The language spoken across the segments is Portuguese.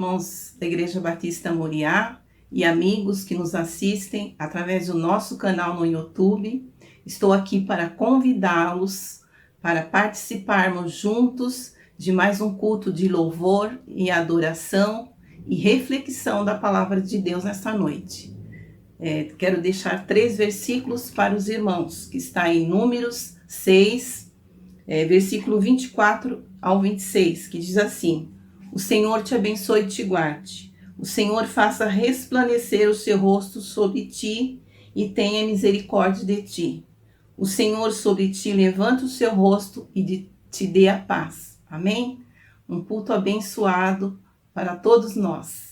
irmãos da Igreja Batista Moriá e amigos que nos assistem através do nosso canal no YouTube. Estou aqui para convidá-los para participarmos juntos de mais um culto de louvor e adoração e reflexão da palavra de Deus nesta noite. Quero deixar 3 versículos para os irmãos, que está em Números 6, versículo 24 ao 26, que diz assim: O Senhor te abençoe e te guarde. O Senhor faça resplandecer o seu rosto sobre ti e tenha misericórdia de ti. O Senhor sobre ti levanta o seu rosto e te dê a paz. Amém? Um culto abençoado para todos nós.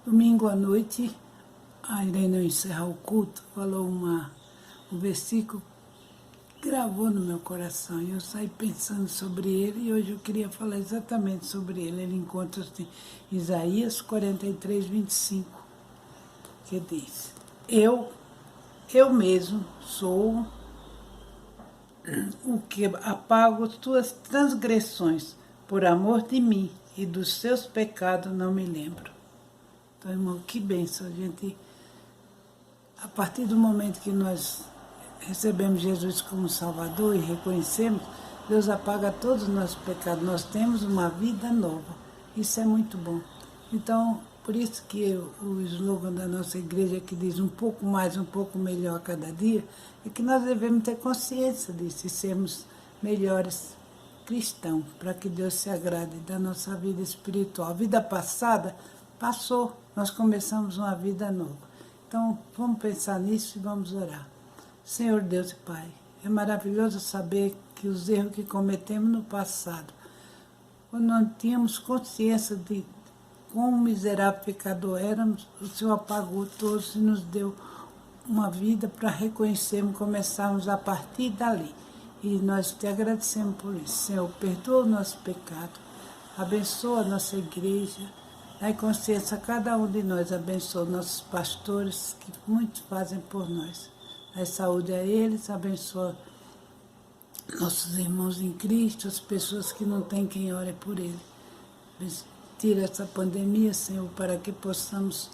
Domingo à noite, a Irene, ao encerrar o culto, falou um versículo que gravou no meu coração. E eu saí pensando sobre ele e hoje eu queria falar exatamente sobre ele. Ele encontra-se em Isaías 43, 25, que diz: Eu mesmo sou o que apago as tuas transgressões, por amor de mim, e dos seus pecados não me lembro. Então, irmão, que bênção, a gente, a partir do momento que nós recebemos Jesus como Salvador e reconhecemos, Deus apaga todos os nossos pecados. Nós temos uma vida nova. Isso é muito bom. Então, por isso que o slogan da nossa igreja que diz um pouco mais, um pouco melhor a cada dia, é que nós devemos ter consciência disso e sermos melhores cristãos, para que Deus se agrade da nossa vida espiritual. A vida passada passou, nós começamos uma vida nova. Então, vamos pensar nisso e vamos orar. Senhor Deus e Pai, é maravilhoso saber que os erros que cometemos no passado, quando não tínhamos consciência de quão miserável pecador éramos, o Senhor apagou todos e nos deu uma vida para reconhecermos, começarmos a partir dali. E nós te agradecemos por isso. Senhor, perdoa o nosso pecado, abençoa a nossa igreja, dá consciência a cada um de nós, abençoa nossos pastores, que muitos fazem por nós. Dá saúde a eles, abençoa nossos irmãos em Cristo, as pessoas que não têm quem ore por eles. Tira essa pandemia, Senhor, para que possamos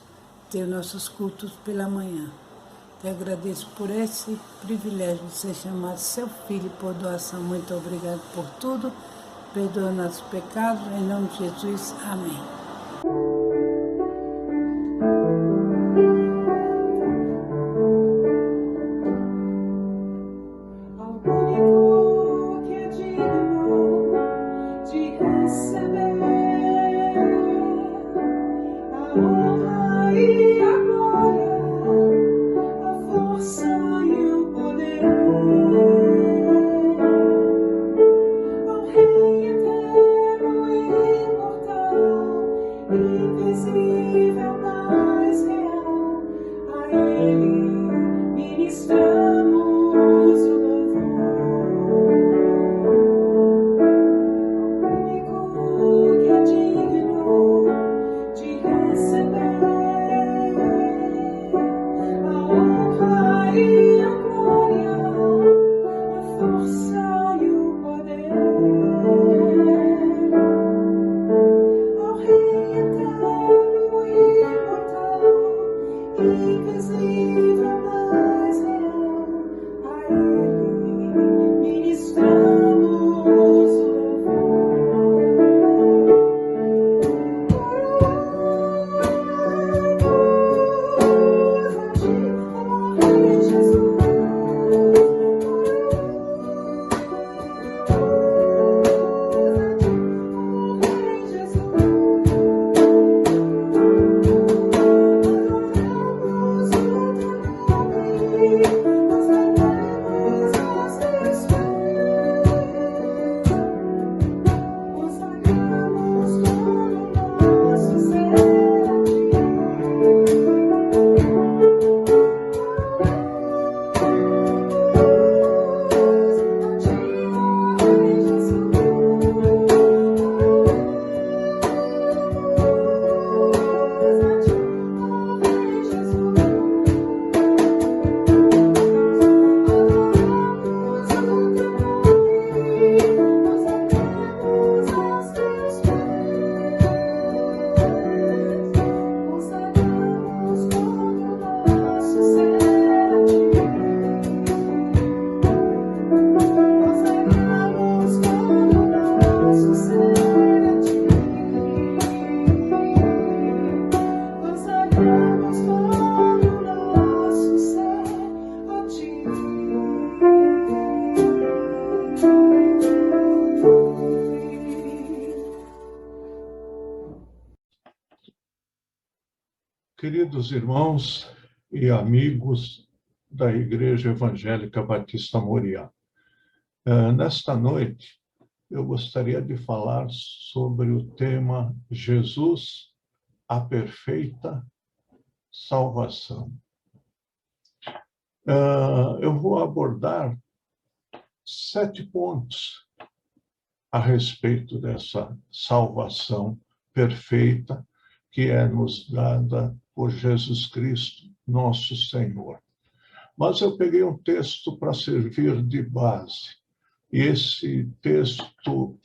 ter nossos cultos pela manhã. Te agradeço por esse privilégio de ser chamado seu filho por doação. Muito obrigado por tudo. Perdoa nossos pecados. Em nome de Jesus. Amém. Queridos irmãos e amigos da Igreja Evangélica Batista Moriá, nesta noite eu gostaria de falar sobre o tema Jesus, a perfeita salvação. Eu vou abordar 7 pontos a respeito dessa salvação perfeita que é nos dada por Jesus Cristo, nosso Senhor. Mas eu peguei um texto para servir de base. E esse texto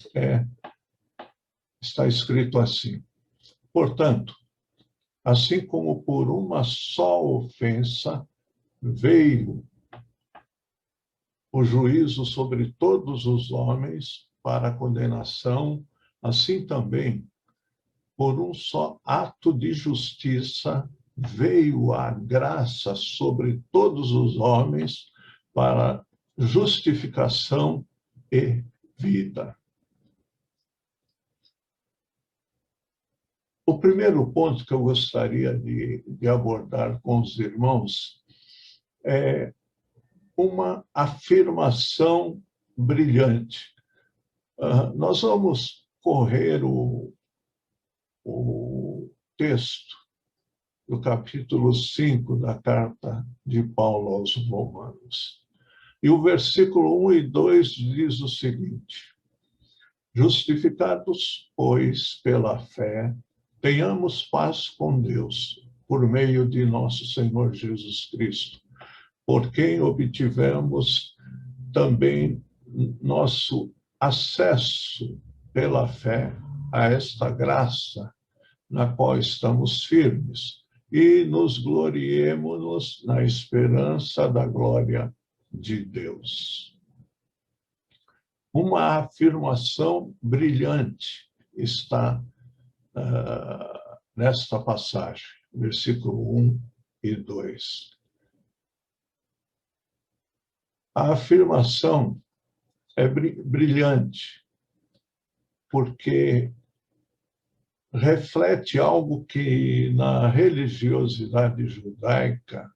está escrito assim: portanto, assim como por uma só ofensa veio o juízo sobre todos os homens para a condenação, assim também, por um só ato de justiça, veio a graça sobre todos os homens para justificação e vida. O primeiro ponto que eu gostaria de abordar com os irmãos é uma afirmação brilhante. Nós vamos correr o texto do capítulo 5 da carta de Paulo aos Romanos. E o versículo 1 e 2 diz o seguinte: justificados, pois, pela fé, tenhamos paz com Deus, por meio de nosso Senhor Jesus Cristo, por quem obtivemos também nosso acesso pela fé a esta graça na qual estamos firmes, e nos gloriemo-nos na esperança da glória de Deus. Uma afirmação brilhante está nesta passagem, versículo 1 e 2. A afirmação é brilhante, porque reflete algo que na religiosidade judaica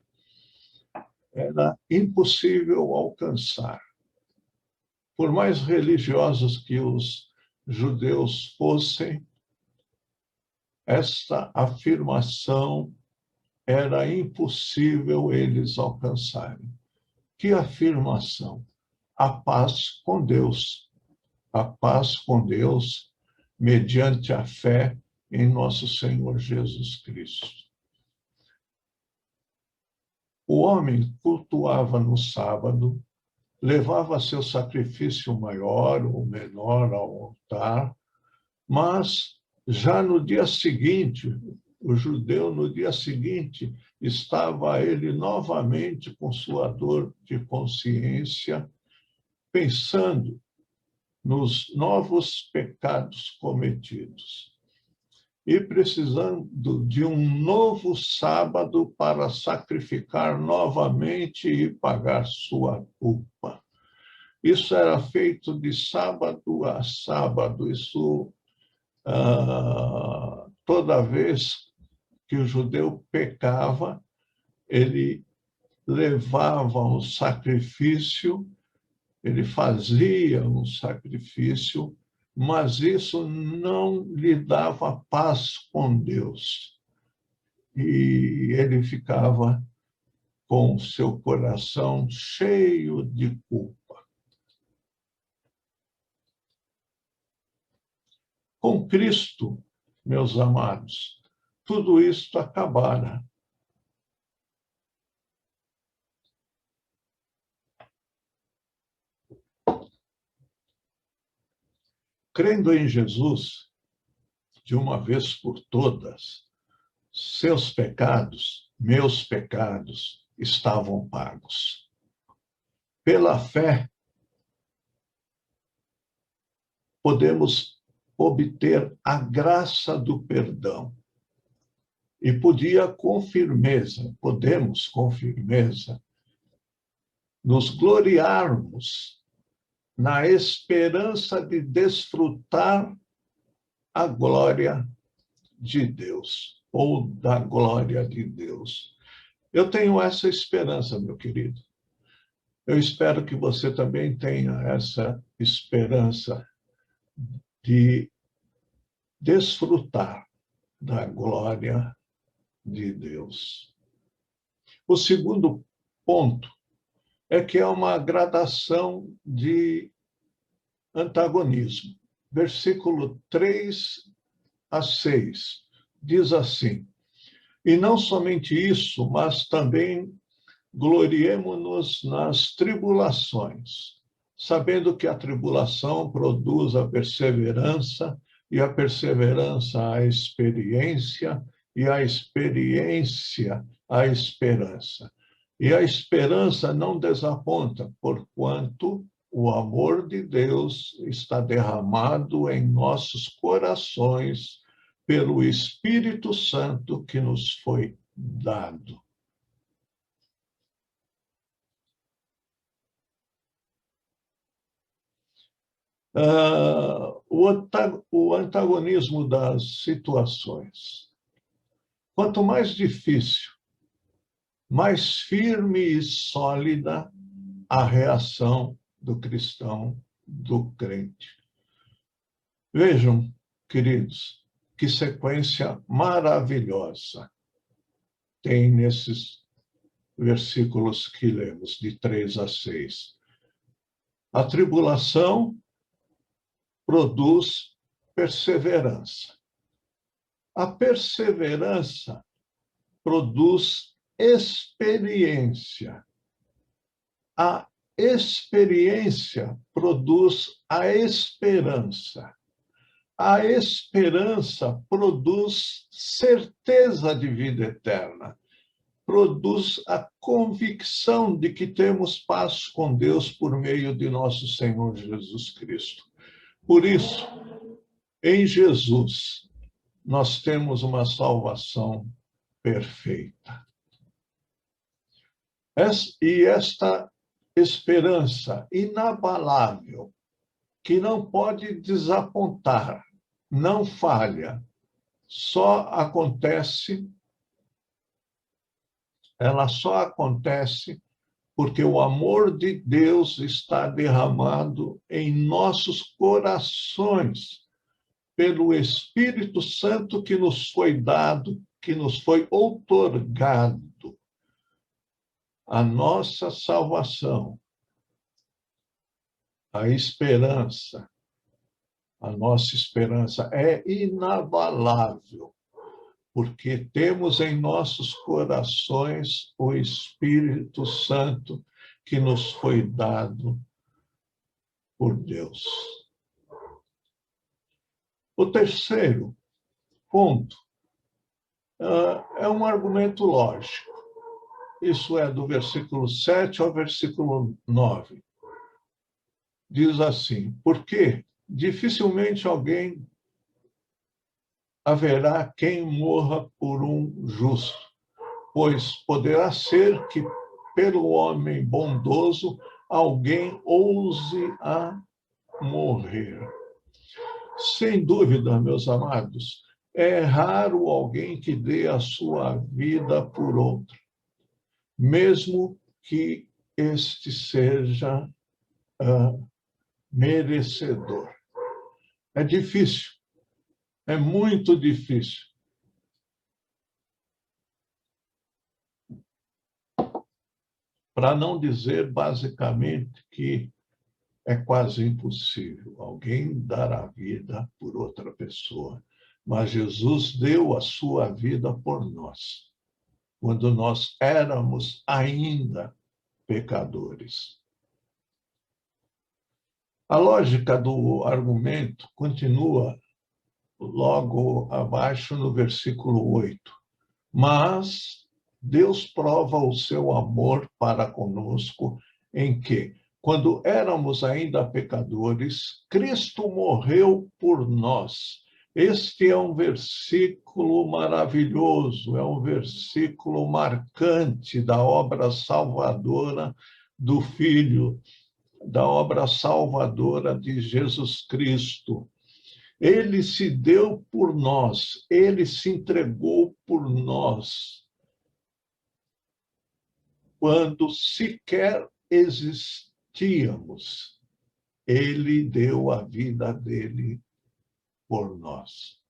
era impossível alcançar. Por mais religiosos que os judeus fossem, esta afirmação era impossível eles alcançarem. Que afirmação? A paz com Deus. A paz com Deus mediante a fé em nosso Senhor Jesus Cristo. O homem cultuava no sábado, levava seu sacrifício maior ou menor ao altar, mas já no dia seguinte, o judeu no dia seguinte, estava ele novamente com sua dor de consciência, pensando nos novos pecados cometidos e precisando de um novo sábado para sacrificar novamente e pagar sua culpa. Isso era feito de sábado a sábado. Isso, toda vez que o judeu pecava, ele levava um sacrifício, ele fazia um sacrifício, mas isso não lhe dava paz com Deus. E ele ficava com seu coração cheio de culpa. Com Cristo, meus amados, tudo isto acabara. Crendo em Jesus, de uma vez por todas, seus pecados, meus pecados, estavam pagos. Pela fé, podemos obter a graça do perdão. E podemos com firmeza, nos gloriarmos na esperança de desfrutar a glória de Deus, ou da glória de Deus. Eu tenho essa esperança, meu querido. Eu espero que você também tenha essa esperança de desfrutar da glória de Deus. O segundo ponto é que é uma gradação de antagonismo. Versículo 3 a 6 diz assim: e não somente isso, mas também gloriemo-nos nas tribulações, sabendo que a tribulação produz a perseverança, e a perseverança a experiência, e a experiência a esperança. E a esperança não desaponta, porquanto o amor de Deus está derramado em nossos corações pelo Espírito Santo que nos foi dado. O antagonismo das situações. Quanto mais difícil, mais firme e sólida a reação do cristão, do crente. Vejam, queridos, que sequência maravilhosa tem nesses versículos que lemos, de 3 a 6. A tribulação produz perseverança. A perseverança produz experiência. A experiência produz a esperança. A esperança produz certeza de vida eterna. Produz a convicção de que temos paz com Deus por meio de nosso Senhor Jesus Cristo. Por isso, em Jesus, nós temos uma salvação perfeita. E esta esperança inabalável, que não pode desapontar, não falha, ela só acontece porque o amor de Deus está derramado em nossos corações pelo Espírito Santo que nos foi dado, que nos foi outorgado. A nossa salvação, a nossa esperança é inabalável, porque temos em nossos corações o Espírito Santo que nos foi dado por Deus. O terceiro ponto é um argumento lógico. Isso é do versículo 7 ao versículo 9. Diz assim: porque dificilmente haverá quem morra por um justo, pois poderá ser que pelo homem bondoso alguém ouse a morrer. Sem dúvida, meus amados, é raro alguém que dê a sua vida por outro, mesmo que este seja merecedor. É difícil, é muito difícil. Para não dizer, basicamente, que é quase impossível alguém dar a vida por outra pessoa. Mas Jesus deu a sua vida por nós, quando nós éramos ainda pecadores. A lógica do argumento continua logo abaixo no versículo 8. Mas Deus prova o seu amor para conosco em que, quando éramos ainda pecadores, Cristo morreu por nós. Este é um versículo maravilhoso, é um versículo marcante da obra salvadora do Filho, da obra salvadora de Jesus Cristo. Ele se deu por nós, ele se entregou por nós, quando sequer existíamos. Ele deu a vida dele por nós.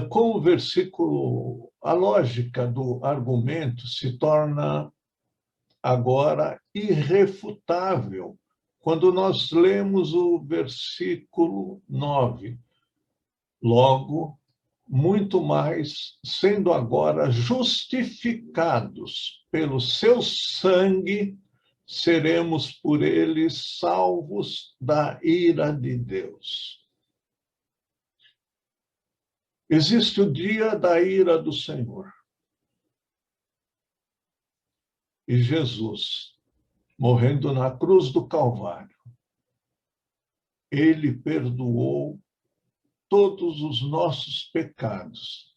Com o versículo, a lógica do argumento se torna agora irrefutável quando nós lemos o versículo 9. Logo, muito mais, sendo agora justificados pelo seu sangue, seremos por ele salvos da ira de Deus. Existe o dia da ira do Senhor. E Jesus morrendo na cruz do Calvário, ele perdoou todos os nossos pecados.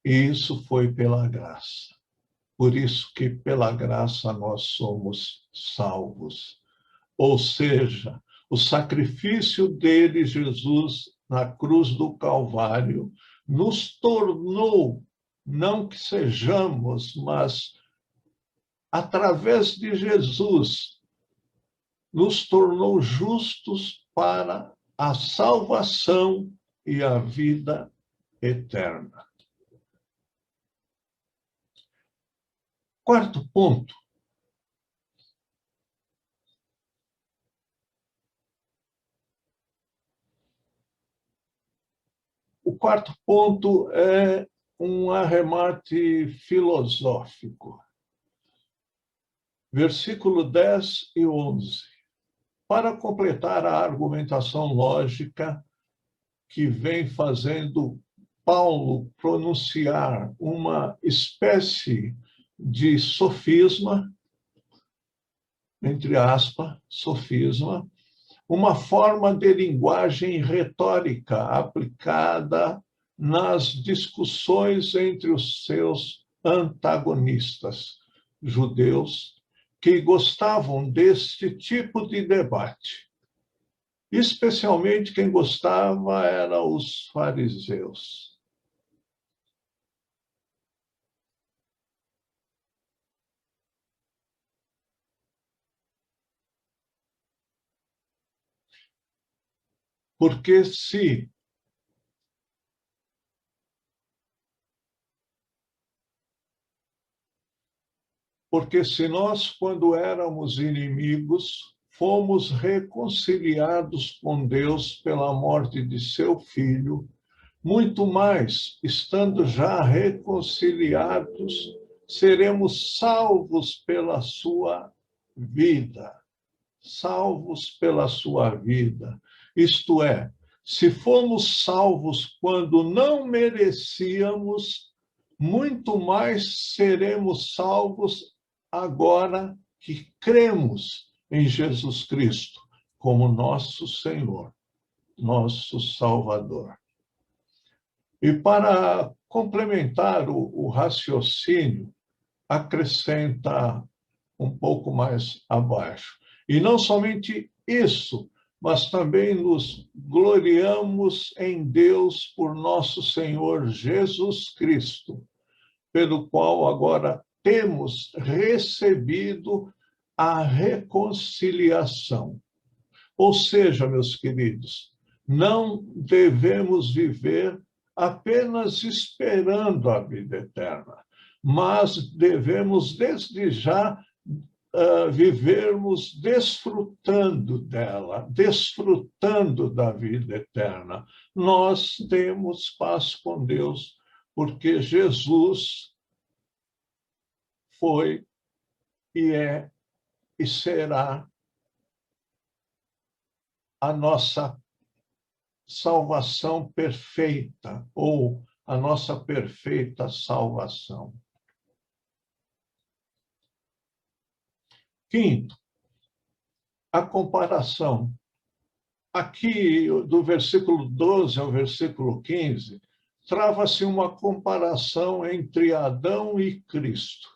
E isso foi pela graça. Por isso que pela graça nós somos salvos. Ou seja, o sacrifício dele, Jesus, na cruz do Calvário, nos tornou, não que sejamos, mas através de Jesus, nos tornou justos para a salvação e a vida eterna. Quarto ponto. O quarto ponto é um arremate filosófico. Versículo 10 e 11. Para completar a argumentação lógica que vem fazendo Paulo pronunciar uma espécie de sofisma, entre aspas, sofisma, uma forma de linguagem retórica aplicada nas discussões entre os seus antagonistas judeus, que gostavam deste tipo de debate. Especialmente quem gostava eram os fariseus. Porque se nós, quando éramos inimigos, fomos reconciliados com Deus pela morte de seu Filho, muito mais, estando já reconciliados, seremos salvos pela sua vida. Salvos pela sua vida. Isto é, se fomos salvos quando não merecíamos, muito mais seremos salvos agora que cremos em Jesus Cristo como nosso Senhor, nosso Salvador. E para complementar o raciocínio, acrescenta um pouco mais abaixo. E não somente isso, mas também nos gloriamos em Deus por nosso Senhor Jesus Cristo, pelo qual agora temos recebido a reconciliação. Ou seja, meus queridos, não devemos viver apenas esperando a vida eterna, mas devemos, desde já, vivermos desfrutando dela, desfrutando da vida eterna. Nós temos paz com Deus, porque Jesus foi e é e será a nossa salvação perfeita, ou a nossa perfeita salvação. Quinto, a comparação. Aqui, do versículo 12 ao versículo 15, trava-se uma comparação entre Adão e Cristo.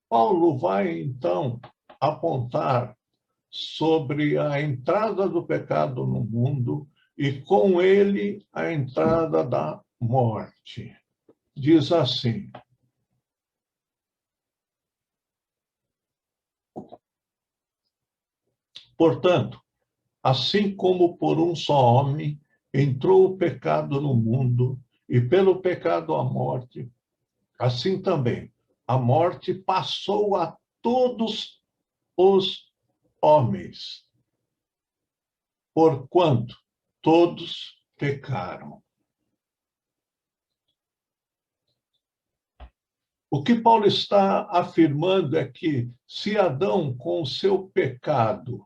Paulo vai, então, apontar sobre a entrada do pecado no mundo e, com ele, a entrada da morte. Diz assim: portanto, assim como por um só homem entrou o pecado no mundo, e pelo pecado a morte, assim também a morte passou a todos os homens, porquanto todos pecaram. O que Paulo está afirmando é que, se Adão, com o seu pecado,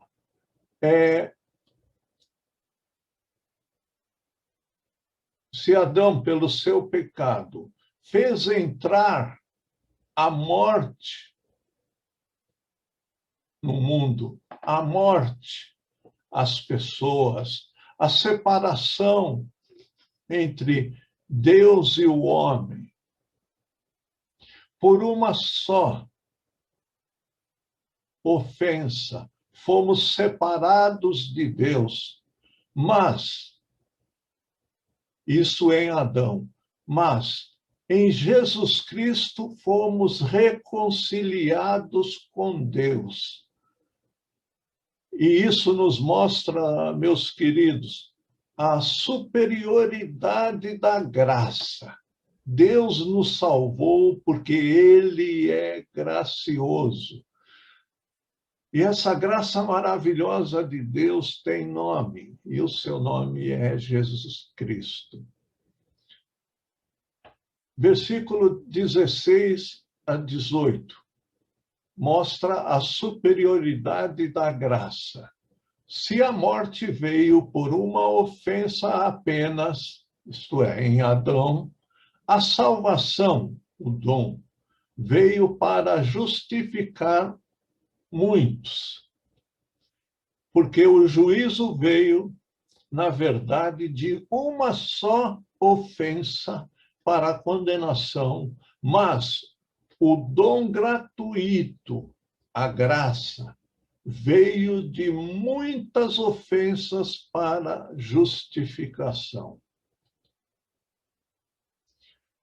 se Adão, pelo seu pecado, fez entrar a morte no mundo, a morte, as pessoas, a separação entre Deus e o homem, por uma só ofensa, fomos separados de Deus, mas, isso em Adão, mas em Jesus Cristo fomos reconciliados com Deus. E isso nos mostra, meus queridos, a superioridade da graça. Deus nos salvou porque Ele é gracioso. E essa graça maravilhosa de Deus tem nome, e o seu nome é Jesus Cristo. Versículo 16 a 18 mostra a superioridade da graça. Se a morte veio por uma ofensa apenas, isto é, em Adão, a salvação, o dom, veio para justificar muitos. Porque o juízo veio, na verdade, de uma só ofensa para a condenação, mas o dom gratuito, a graça, veio de muitas ofensas para justificação.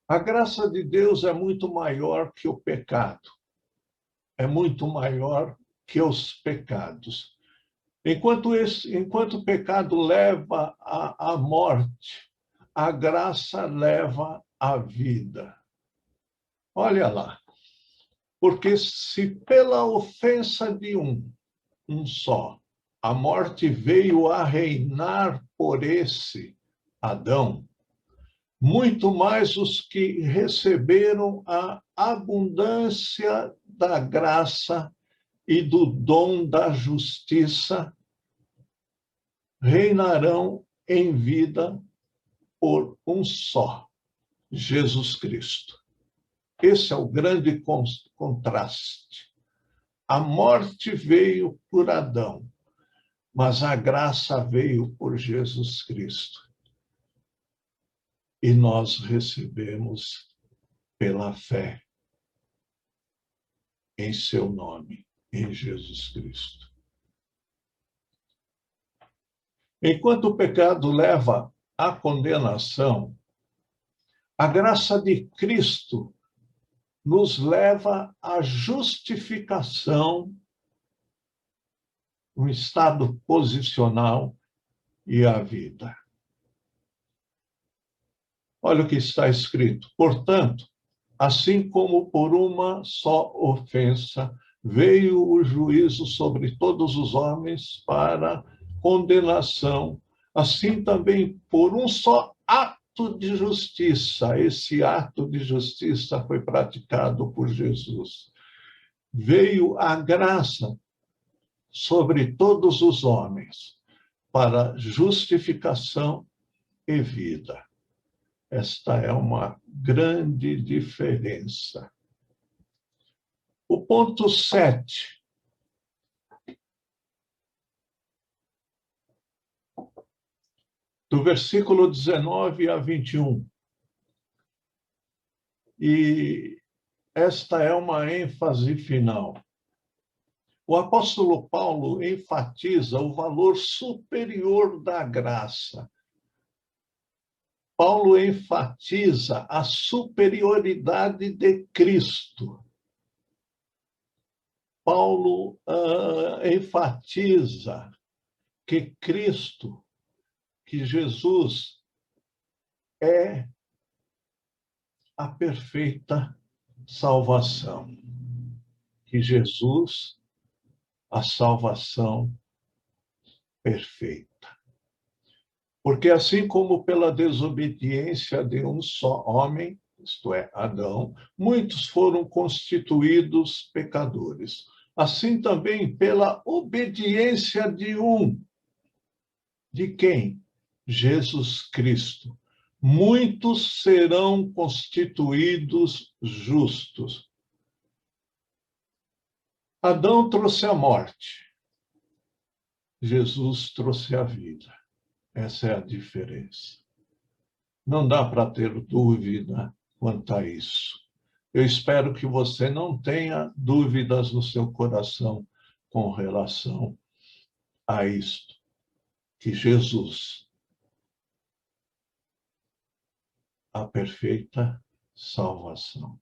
A graça de Deus é muito maior que o pecado, é muito maior que os pecados. Enquanto o pecado leva à morte, a graça leva à vida. Olha lá, porque se pela ofensa de um só, a morte veio a reinar por esse Adão, muito mais os que receberam a abundância da graça e do dom da justiça reinarão em vida por um só, Jesus Cristo. Esse é o grande contraste. A morte veio por Adão, mas a graça veio por Jesus Cristo. E nós recebemos pela fé em seu nome, em Jesus Cristo. Enquanto o pecado leva à condenação, a graça de Cristo nos leva à justificação, um estado posicional e à vida. Olha o que está escrito. Portanto, assim como por uma só ofensa veio o juízo sobre todos os homens para condenação, assim também por um só ato de justiça, esse ato de justiça foi praticado por Jesus. Veio a graça sobre todos os homens para justificação e vida. Esta é uma grande diferença. O ponto 7. Do versículo 19 a 21. E esta é uma ênfase final. O apóstolo Paulo enfatiza o valor superior da graça. Paulo enfatiza a superioridade de Cristo. Paulo enfatiza que Cristo, que Jesus é a perfeita salvação. Que Jesus, a salvação perfeita. Porque assim como pela desobediência de um só homem, isto é, Adão, muitos foram constituídos pecadores. Assim também pela obediência de um. De quem? Jesus Cristo. Muitos serão constituídos justos. Adão trouxe a morte, Jesus trouxe a vida. Essa é a diferença. Não dá para ter dúvida quanto a isso. Eu espero que você não tenha dúvidas no seu coração com relação a isto, que Jesus, a perfeita salvação.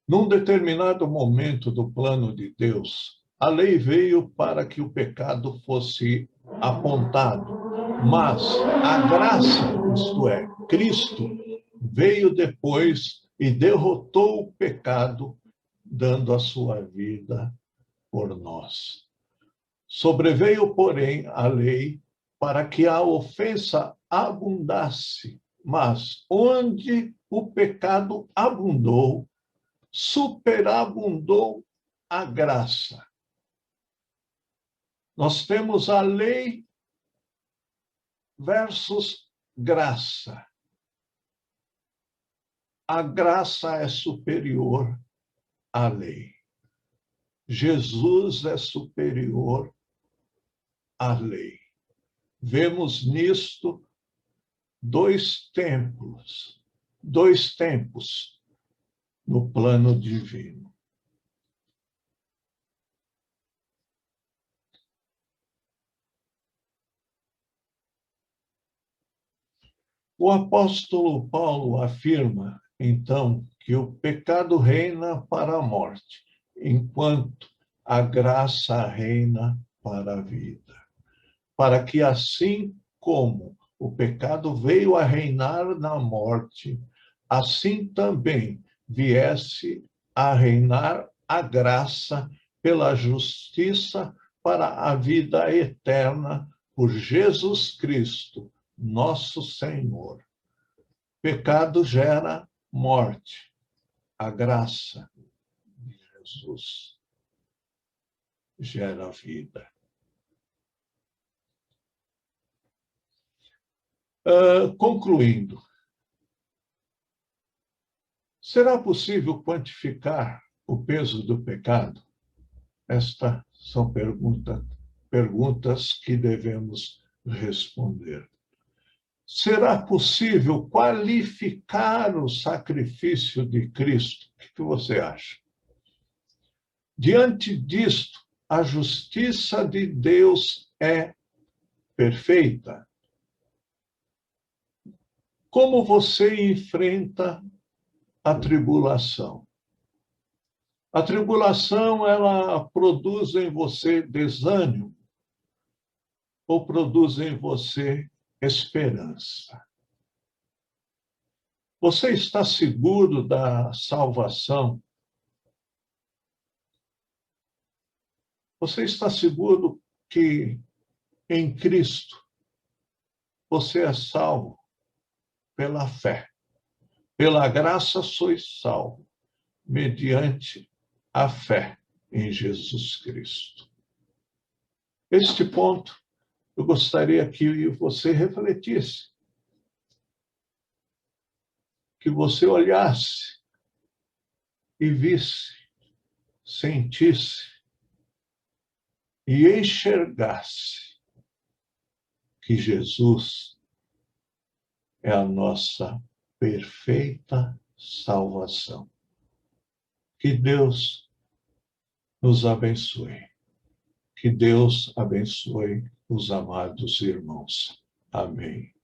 Num determinado momento do plano de Deus, a lei veio para que o pecado fosse apontado, mas a graça, isto é, Cristo, veio depois e derrotou o pecado, dando a sua vida por nós. Sobreveio, porém, a lei para que a ofensa abundasse, mas onde o pecado abundou, superabundou a graça. Nós temos a lei versus graça. A graça é superior à lei. Jesus é superior à lei. Vemos nisto dois tempos no plano divino. O apóstolo Paulo afirma, então, que o pecado reina para a morte, enquanto a graça reina para a vida. Para que, assim como o pecado veio a reinar na morte, assim também viesse a reinar a graça pela justiça para a vida eterna por Jesus Cristo, nosso Senhor. Pecado gera morte. A graça de Jesus gera vida. Concluindo, será possível quantificar o peso do pecado? Estas são perguntas que devemos responder. Será possível qualificar o sacrifício de Cristo? O que você acha? Diante disto, a justiça de Deus é perfeita. Como você enfrenta a tribulação? A tribulação, ela produz em você desânimo ou produz em você esperança? Você está seguro da salvação? Você está seguro que em Cristo você é salvo pela fé? Pela graça sois salvo, mediante a fé em Jesus Cristo. Este ponto eu gostaria que você refletisse, que você olhasse e visse, sentisse e enxergasse que Jesus é a nossa perfeita salvação. Que Deus nos abençoe. Que Deus abençoe os amados irmãos. Amém.